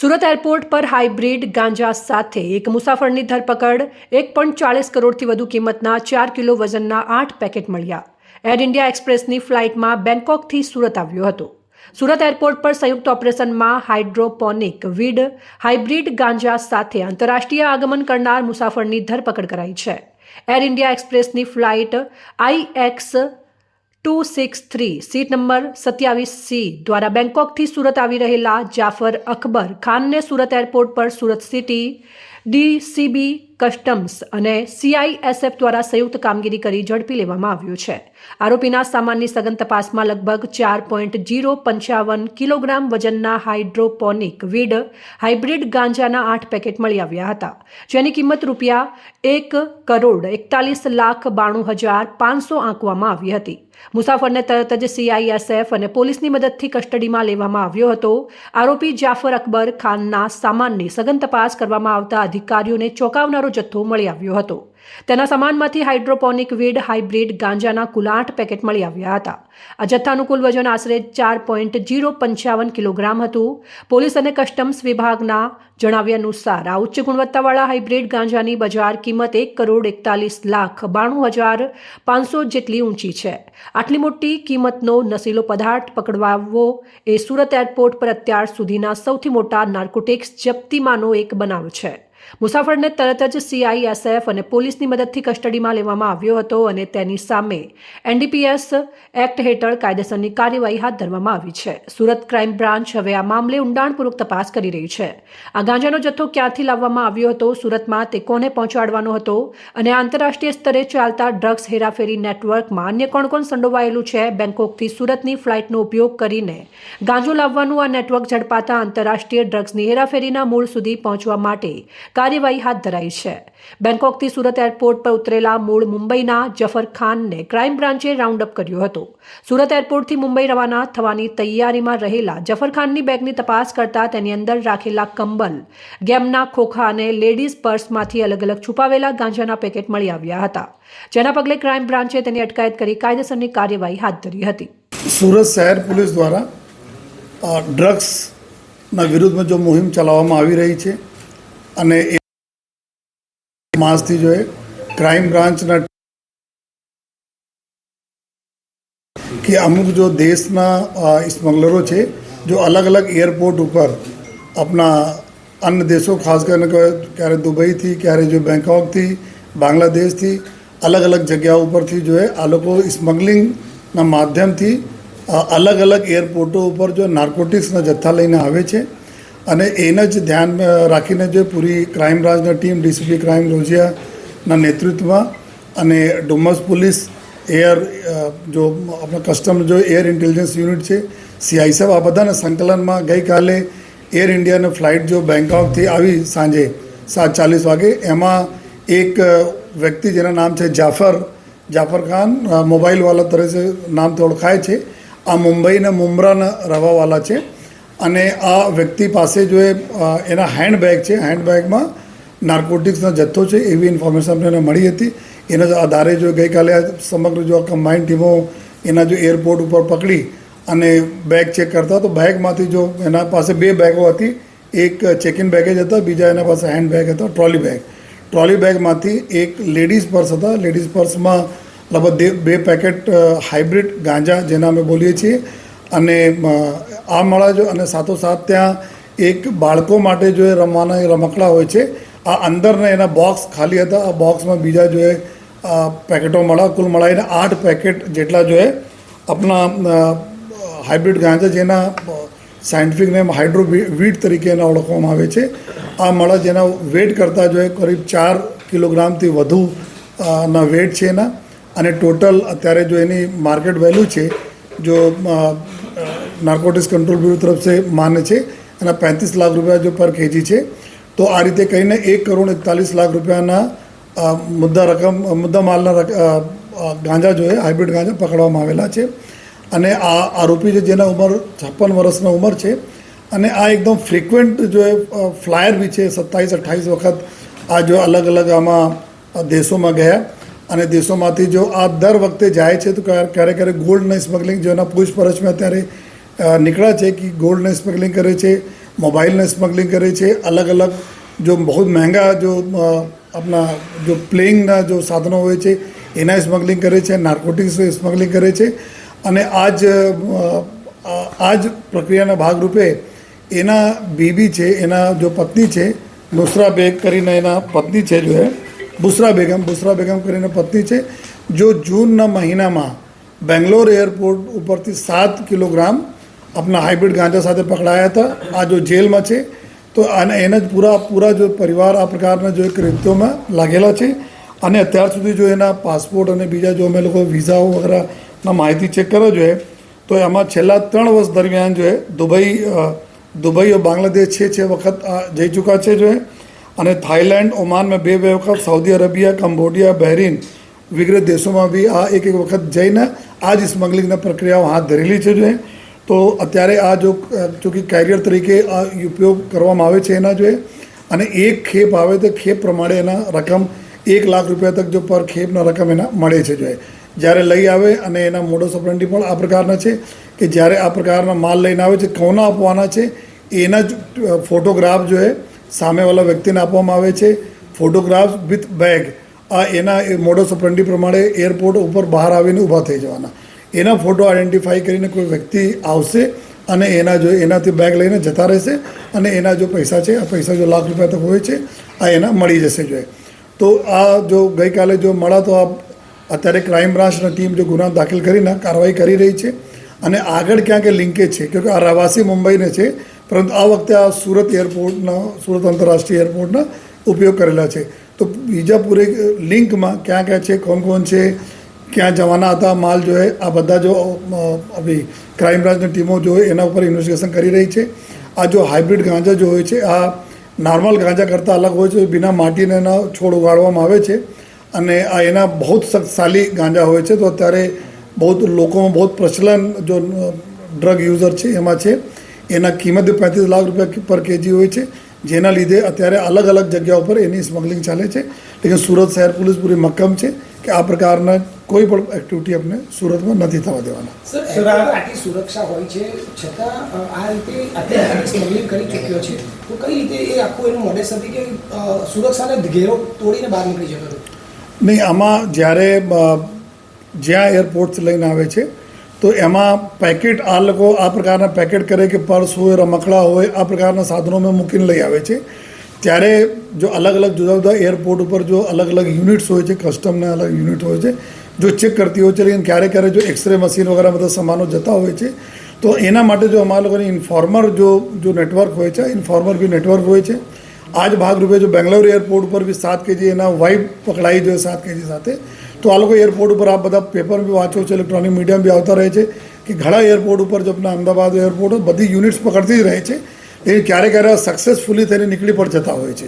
Surat airport પર hybrid ગાંજા સાથે એક મુસાફરની ધરપકડ 1.40 કરોડથી વધુ કિંમતના 4 કિલો વજનના 8 પેકેટ મળ્યા। એર ઇન્ડિયા એક્સપ્રેસની ફ્લાઇટમાં બેંકોકથી સુરત આવ્યો હતો। સુરત એરપોર્ટ પર સંયુક્ત ઓપરેશનમાં હાઇડ્રોપોનિક વીડ હાઇબ્રિડ ગાંજા સાથે આંતરરાષ્ટ્રીય આગમન કરનાર મુસાફરની ધરપકડ કરાઈ છે। એર ઇન્ડિયા એક્સપ્રેસની flight IX263 seat number 27C દ્વારા બેંકોકથી સુરત આવી રહેલા જાફર અકબર ખાનને સુરત એરપોર્ટ પર સુરત સિટી DCB કસ્ટમ્સ અને CISF દ્વારા સંયુક્ત કામગીરી કરી ઝડપી લેવામાં આવ્યો છે। આરોપીના સામાનની સઘન તપાસમાં લગભગ 4.055 કિલોગ્રામ વજનના હાઇડ્રોપોનિક વીડ હાઇબ્રિડ ગાંજાના 8 પેકેટ મળી આવ્યા હતા, જેની કિંમત ₹1,41,92,500 આંકવામાં આવી હતી। મુસાફરને તરત જ CISF અને પોલીસની મદદથી કસ્ટડીમાં લેવામાં આવ્યો હતો। આરોપી જાફર અકબર ખાનના સામાનની સઘન તપાસ કરવામાં આવતા અધિકારીઓને ચોંકાવનારો જથ્થો મળી આવ્યો હતો। તેના સામાનમાંથી હાઇડ્રોપોનિક વીડ હાઇબ્રિડ ગાંજાના કુલ 8 પેકેટ મળી આવ્યા હતા। આ જથ્થાનું કુલ વજન આશરે 4.055 કિલોગ્રામ હતું। પોલીસ અને કસ્ટમ્સ વિભાગના જણાવ્યા અનુસાર આ ઉચ્ચ ગુણવત્તાવાળા હાઇબ્રિડ ગાંજાની બજાર કિંમત ₹1,41,92,500 જેટલી ઊંચી છે। આટલી મોટી કિંમતનો નશીલો પદાર્થ પકડવો એ સુરત એરપોર્ટ પર અત્યાર સુધીના સૌથી મોટા નાર્કોટિક્સ જપ્તીમાંનો એક બનાવ છે। મુસાફરને તરત જ CISF અને પોલીસની મદદથી કસ્ટડીમાં લેવામાં આવ્યો હતો અને તેની સામે NDPS એક્ટ હેઠળ કાયદેસરની કાર્યવાહી હાથ ધરવામાં આવી છે। સુરત ક્રાઇમ બ્રાન્ચ હવે આ મામલે ઊંડાણપૂર્વક તપાસ કરી રહી છે। આ ગાંજાનો જથ્થો ક્યાંથી લાવવામાં આવ્યો હતો, સુરતમાં તે કોને પહોંચાડવાનો હતો અને આંતરરાષ્ટ્રીય સ્તરે ચાલતા ડ્રગ્સ હેરાફેરી નેટવર્કમાં અન્ય કોણ કોણ સંડોવાયેલું છે। બેંકોકથી સુરતની ફ્લાઇટનો ઉપયોગ કરીને ગાંજો લાવવાનું આ નેટવર્ક ઝડપાતા આંતરરાષ્ટ્રીય ડ્રગ્સની હેરાફેરીના મૂળ સુધી પહોંચવા માટે કાર્યવાહી હાથ ધરાઈ છે। બેંકોકથી સુરત એરપોર્ટ પર ઉતરેલા મૂળ મુંબઈના જફર ખાનને ક્રાઇમ બ્રાન્ચે રાઉન્ડ અપ કર્યો હતો। સુરત એરપોર્ટથી મુંબઈ રવાના થવાની તૈયારીમાં રહેલા જફર ખાનની બેગની તપાસ કરતા તેની અંદર રાખેલા કંબલ, ગેમના ખોખા અને લેડીઝ પર્સમાંથી અલગ અલગ છુપાવેલા ગાંજાના પેકેટ મળી આવ્યા હતા, જેના પગલે ક્રાઇમ બ્રાન્ચે તેની અટકાયત કરી કાયદેસરની કાર્યવાહી હાથ ધરી હતી। સુરત શહેર પોલીસ દ્વારા ડ્રગ્સના વિરુદ્ધમાં જો મુહિમ ચલાવવામાં આવી રહી છે અને માસથી જો ક્રાઇમ બ્રાન્ચના કે અમુક જો દેશના સ્મગલરો છે જો અલગ અલગ એરપોર્ટ ઉપર આપણા અન્ય દેશો ખાસ કરીને ક્યારે દુબઈથી, ક્યારે જો બેંકોકથી, બાંગ્લાદેશથી અલગ અલગ જગ્યાઓ ઉપરથી જો આ લોકો સ્મગલિંગના માધ્યમથી અલગ અલગ એરપોર્ટો ઉપર જો નાર્કોટિક્સના જથ્થા લઈને આવે છે અને એને જ ધ્યાનમાં રાખીને જો પૂરી ક્રાઇમ બ્રાન્ચની ટીમ DCP ક્રાઇમ રોજિયાના નેતૃત્વમાં અને ડુમસ પોલીસ એર જો આપણા કસ્ટમ જો એર ઇન્ટેલિજન્સ યુનિટ છે, CISF આ બધાના સંકલનમાં ગઈકાલે એર ઇન્ડિયાની ફ્લાઇટ જો બેંકોકથી આવી સાંજે 7:40 વાગે, એમાં એક વ્યક્તિ જેના નામ છે જાફર ખાન, મોબાઈલવાલા તરીકે નામથી ઓળખાય છે। આ મુંબઈના મુંબ્રાના રહેવાવાળા છે અને આ વ્યક્તિ પાસે જો એના હેન્ડબેગ છે, હેન્ડબેગમાં નાર્કોટિક્સનો જથ્થો છે એવી ઇન્ફોર્મેશન અમને મળી હતી। એના આધારે જો ગઈકાલે સમગ્ર જો કમ્બાઇન્ડ ટીમો એના જો એરપોર્ટ ઉપર પકડી અને બેગ ચેક કરતા, તો બેગમાંથી જો એના પાસે 2 બેગો હતી, એક ચેક ઇન બેગેજ હતા, બીજા એના પાસે હેન્ડબેગ હતા, ટ્રોલી બેગમાંથી એક લેડીઝ પર્સ હતા। લેડીઝ પર્સમાં લગભગ 2 પેકેટ હાઇબ્રિડ ગાંજા જેના અમે બોલીએ છીએ અને આ મળા જો અને સાથોસાથ ત્યાં એક બાળકો માટે જો એ રમવાના રમકડા હોય છે, આ અંદરના એના બોક્સ ખાલી હતા, આ બોક્સમાં બીજા જો એ પેકેટો મળા, કુલ મળાઈને 8 પેકેટ જેટલા જો એ આપણા હાઇબ્રિડ ગાંજા જેના સાયન્ટિફિક નેમ હાઇડ્રોવીડ તરીકે એના ઓળખવામાં આવે છે, આ મળા જેના વેટ કરતાં જો એ કરીબ 4 કિલોગ્રામથી વધુ ના વેટ છે એના અને ટોટલ અત્યારે જો એની માર્કેટ વેલ્યુ છે જો નાર્કોટિક્સ કંટ્રોલ બ્યુરો તરફ से मान्य છે એના 35 લાખ રૂપિયા જો પર કેજી છે। તો આ રીતે કહીને 1,41 લાખ રૂપિયાના મુદ્દા માલના ગાંજા જો હાઇબ્રિડ ગાંજા પકડવામાં આવેલા છે અને આ આરોપી છે જેના ઉંમર 56 વર્ષના ઉંમર છે અને આ એકદમ ફ્રિકવન્ટ જો ફ્લાયર બી છે, 27-28 વખત આ જો અલગ અલગ આમાં દેશોમાં ગયા અને દેશોમાંથી જો આ દર વખતે જાય છે તો ક્યારેક ગોલ્ડના સ્મગલિંગ જેના પૂછપરછમાં અત્યારે નીકળ્યા છે કે ગોલ્ડના સ્મગલિંગ કરે છે, मोबाइल ने स्मगलिंग करे छे, अलग अलग जो बहुत महंगा जो अपना जो प्लेइंग ना जो साधनों હોય છે એના સ્મગલિંગ કરે છે, નાર્કોટિક્સ સ્મગલિંગ કરે છે. અને આ જ પ્રક્રિયાના ભાગરૂપે એના બીબી છે, એના જો પત્ની છે નુસરા બેગ કરીને એના પત્ની છે જો બુસરા બેગમ કરીને પત્ની છે, જો જૂનના મહિનામાં બેંગ્લોર એરપોર્ટ ઉપરથી 7 કિલોગ્રામ अपना हाइब्रिड गांजा સાથે પકડાયા હતા. આ જો જેલમાં છે. તો અને એને જ પૂરા જો પરિવાર આ પ્રકારના જો કૃત્યોમાં લાગેલા છે. અને અત્યાર સુધી જો એના પાસપોર્ટ અને બીજા જો અમે લોકો વિઝાઓ વગેરેના માહિતી ચેક કરો જોઈએ તો એમાં છેલ્લા 3 વર્ષ દરમિયાન જો દુબઈ और बांग्लादेश 6 વખત જઈ ચૂક્યા છે જો. અને થાઈલેન્ડ, ઓમાનમાં 2 વખત, સાઉદી અરેબિયા, કંબોડિયા, બહેરીન વગેરે દેશોમાં બી આ એક વખત જઈને આ જ સ્મગલિંગના પ્રક્રિયાઓ હાથ ધરેલી છે જો. તો અત્યારે આ જો ચૂંકि કેરિયર તરીકે આ ઉપયોગ કરવામાં આવે છે એના જોઈએ. અને એક ખેપ આવે તો ખેપ પ્રમાણે એના રકમ 1 લાખ રૂપિયા તક જો પર ખેપના રકમ એના મળે છે જોઈએ. જ્યારે લઈ આવે અને એના મોડસ ઓપરેન્ડી પણ આ પ્રકારના છે કે જ્યારે આ પ્રકારના માલ લઈને આવે છે કોના આપવાના છે એના જ ફોટોગ્રાફ જો સામેવાળા વ્યક્તિને આપવામાં આવે છે. ફોટોગ્રાફ વિથ બેગ આ એના મોડસ ઓપરેન્ડી પ્રમાણે એરપોર્ટ ઉપર બહાર આવીને ઊભા થઈ જવાના. એના ફોટો આઈડેન્ટિફાઈ કરીને કોઈ વ્યક્તિ આવશે અને એનાથી બેગ લઈને જતા રહેશે અને એના જો પૈસા છે આ પૈસા જો લાખ રૂપિયા તક હોય છે આ એના મળી જશે જોઈએ. તો આ જો ગઈકાલે જો મળા તો આ અત્યારે ક્રાઇમ બ્રાન્ચની ટીમ જો ગુના દાખલ કરીને કાર્યવાહી કરી રહી છે. અને આગળ ક્યાંક લિંકેજ છે કે આ રહેવાસી મુંબઈને છે પરંતુ આ વખતે આ સુરત આંતરરાષ્ટ્રીય એરપોર્ટના ઉપયોગ કરેલા છે. તો બીજા પૂરે લિંકમાં ક્યાં ક્યાં છે, કોણ છે, ક્યાં જવાના હતા માલ જો આ બધા જો અભી ક્રાઇમ બ્રાન્ચની ટીમો જો એના ઉપર ઇન્વેસ્ટિગેશન કરી રહી છે. આ જો હાઇબ્રિડ ગાંજા જો હોય છે આ નોર્મલ ગાંજા કરતાં અલગ હોય છે. બિના માટીને એના છોડ ઉગાડવામાં આવે છે અને આ એના બહુ શક્તિશાળી ગાંજા હોય છે. તો અત્યારે લોકોમાં બહુ પ્રચલન જો ડ્રગ યુઝર છે એમાં છે. એના કિંમત 35 લાખ રૂપિયા પર કેજી હોય છે, જેના લીધે અત્યારે અલગ અલગ જગ્યા ઉપર એની સ્મગલિંગ ચાલે છે. લેકિન સુરત શહેર પોલીસ પૂરી મક્કમ છે કે આ પ્રકારના કોઈ પણ એક્ટિવિટી આપણે સુરતમાં નથી થવા દેવાના. સર, આટલી સુરક્ષા હોય છે છતાં આ રીતે અત્યારે સ્મગલિંગ કરી ચૂક્યો છે તો કઈ રીતે એ આખું એનું મોડેસ હતી કે સુરક્ષાને ઘેરો તોડીને બહાર નીકળી જતો હતો? નહીં, આમાં જ્યારે જ્યાં એરપોર્ટ લઈને આવે છે તો એમાં પેકેટ આ લોકો આ પ્રકારના પેકેટ કરે કે પર્સ હોય, રમકડા હોય, આ પ્રકારના સાધનોમાં મૂકીને લઈ આવે છે. ત્યારે જો અલગ અલગ જુદા જુદા એરપોર્ટ ઉપર જો અલગ અલગ યુનિટ્સ હોય છે, કસ્ટમના અલગ યુનિટ હોય છે જો ચેક કરતી હોય છે. લેકિન ક્યારેક જો એક્સરે મશીન વગેરે બધા સામાનો જતા હોય છે તો એના માટે જો અમારા લોકોની ઇન્ફોર્મર જો નેટવર્ક હોય છે, ઇન્ફોર્મર બી નેટવર્ક હોય છે. આ જ ભાગરૂપે જો બેંગ્લોર એરપોર્ટ ઉપર બી 7 કેજી એના વાઇફ પકડાઈ જોઈએ 7 કેજી સાથે. તો આ લોકો એરપોર્ટ ઉપર આ બધા પેપર બી વાંચો છે, ઇલેક્ટ્રોનિક મીડિયા બી આવતા રહે છે કે ઘણા એરપોર્ટ ઉપર જો આપણા અમદાવાદ એરપોર્ટ બધી યુનિટ્સ પકડતી જ રહે છે. એ ક્યારેક સક્સેસફુલી થઈને નીકળી પણ જતા હોય છે.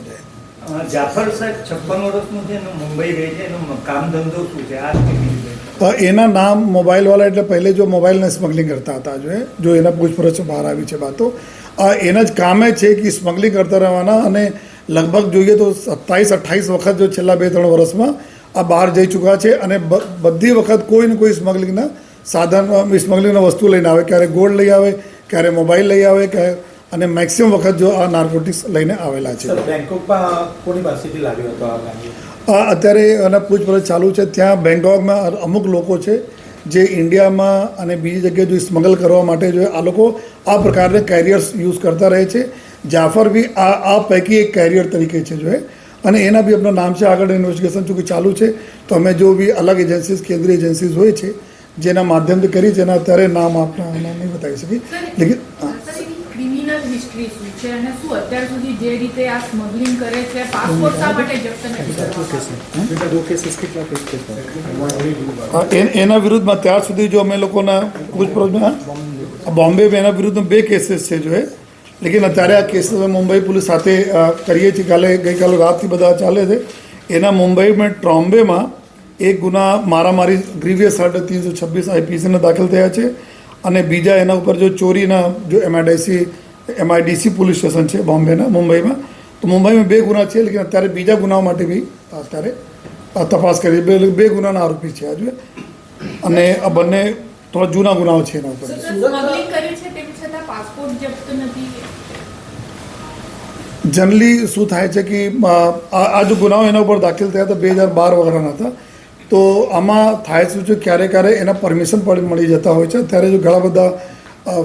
જાફર સાહેબ 56 વર્ષનું છે, મુંબઈ રહે છે, એનો કામ ધંધો શું છે? આ એના નામ મોબાઈલવાળા એટલે પહેલે જો મોબાઈલને સ્મગલિંગ કરતા હતા જો એના પૂછપરછ બહાર આવી છે વાતો. એના જ કામે છે કે સ્મગલિંગ કરતા રહેવાના. અને લગભગ જોઈએ તો 27-28 વખત જો છેલ્લા 2-3 વર્ષમાં આ બહાર જઈ ચૂક્યા છે. અને બધી વખત કોઈ ને કોઈ સ્મગલિંગના સાધન સ્મગલિંગના વસ્તુ લઈને આવે. ક્યારે ગોલ્ડ લઈ આવે, ક્યારે મોબાઈલ લઈ આવે, અને મેક્સિમમ વખત જો આ નાર્કોટિક્સ લઈને આવેલા છે. બેંકોકમાં કોની પાસેથી લાવ્યો હતો આ ગાંજો? અત્યારે એના પૂછપરછ ચાલુ છે. ત્યાં બેંગકોકમાં અમુક લોકો છે જે ઇન્ડિયામાં અને બીજી જગ્યાએ જો સ્મગલ કરવા માટે જો આ લોકો આ પ્રકારના કેરિયર્સ યુઝ કરતા રહે છે. જાફર બી આ પૈકી એક કેરિયર તરીકે છે જો અને એના બી આપણા નામ છે. આગળ ઇન્વેસ્ટિગેશન ચૂંકि ચાલુ છે તો અમે જો બી અલગ એજન્સીઝ, કેન્દ્રીય એજન્સીઝ હોય છે જેના માધ્યમથી કરી જેના અત્યારે નામ આપણા નહીં બતાવી શકી. લેકિન ક્રિમિનલ હિસ્ટ્રી શું છે અને શું અત્યાર સુધી જે રીતે આ સ્મગલિંગ કરે છે પાસપોર્ટ શા માટે જપ્ત નથી કરવામાં? એના વિરુદ્ધમાં ત્યાર સુધી જો અમે લોકોના પૂછપરછમાં બોમ્બે એના વિરુદ્ધમાં 2 કેસીસ છે જો લેકિન અત્યારે આ કેસીસ મુંબઈ પોલીસ સાથે કરીએ છીએ. ગઈકાલે રાતથી બધા ચાલે છે. એના મુંબઈમાં ટ્રોમ્બેમાં એક ગુના મારામારી ગ્રીવિયસ હર્ટ 326 IPCના દાખલ થયા છે. અને બીજા એના ઉપર જો ચોરીના જો MIDC પોલીસ સ્ટેશન છે મુંબઈમાં. તો મુંબઈમાં 2 ગુના છે. લેકિન અત્યારે બીજા ગુનાઓ માટે બી અત્યારે તપાસ કરી 2 ગુનાના આરોપી છે આજે. અને આ બંને થોડા જૂના ગુનાઓ છે એના ઉપર. સ્મગલિંગ કર્યું છે તેમ છતાં પાસપોર્ટ જપ્ત નથી. જનરલી શું થાય છે કે આ જો ગુનાઓ એના ઉપર દાખલ થયા હતા 2012 વગેરેના હતા, તો આમાં થાય શું છે ક્યારે ક્યારે એના પરમિશન પણ મળી જતા હોય છે. ત્યારે જો ઘણા બધા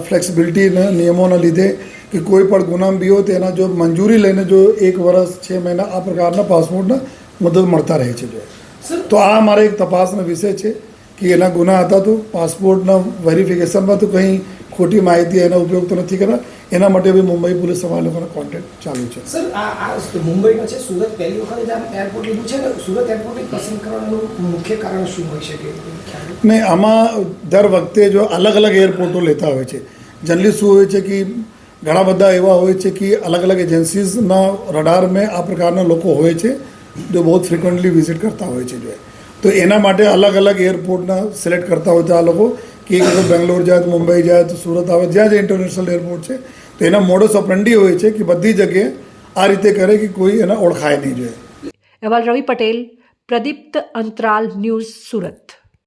ફ્લેક્સિબિલિટીના નિયમોના લીધે કે કોઈ પણ ગુનામાં બી હોય તો એના જો મંજૂરી લઈને જો 1 વર્ષ 6 મહિના આ પ્રકારના પાસપોર્ટના મુદત મળતા રહે છે. જો તો આ અમારે એક તપાસનો વિષય છે કે એના ગુના હતા તો પાસપોર્ટના વેરિફિકેશનમાં તો કંઈ ખોટી માહિતી એના ઉપયોગ તો નથી કર્યા. એના માટે બી મુંબઈ પોલીસ અમારા લોકોનો કોન્ટેક્ટ ચાલુ છે. સર આ મુંબઈમાં છે, સુરત પહેલી વખત જ આ એરપોર્ટ લીધું છે ને, સુરત એરપોર્ટને પસંદ કરવાનું મુખ્ય કારણ શું હોઈ શકે? ને આમાં દર વખતે જો અલગ અલગ એરપોર્ટો લેતા હોય છે. જનરલી શું હોય છે કે ઘણા બધા એવા હોય છે કે અલગ અલગ એજન્સીઝના રડાર મેં આ પ્રકારના લોકો હોય છે જો બહુ ફ્રિકવન્ટલી વિઝિટ કરતા હોય છે. જો તો એના માટે અલગ અલગ એરપોર્ટના સિલેક્ટ કરતા હોય છે આ લોકો કે એક વખત બેંગ્લોર જાય તો મુંબઈ જાય તો સુરત આવે, જ્યાં જે ઇન્ટરનેશનલ એરપોર્ટ છે તો એના મોડસ ઓપરેન્ડી હોય છે કે બધી જગ્યાએ આ રીતે કરે કે કોઈ એને ઓળખાય નહીં. જોઈએ અહેવાલ રવિ પટેલ, પ્રદીપ્ત અંતરાલ ન્યૂઝ, સુરત.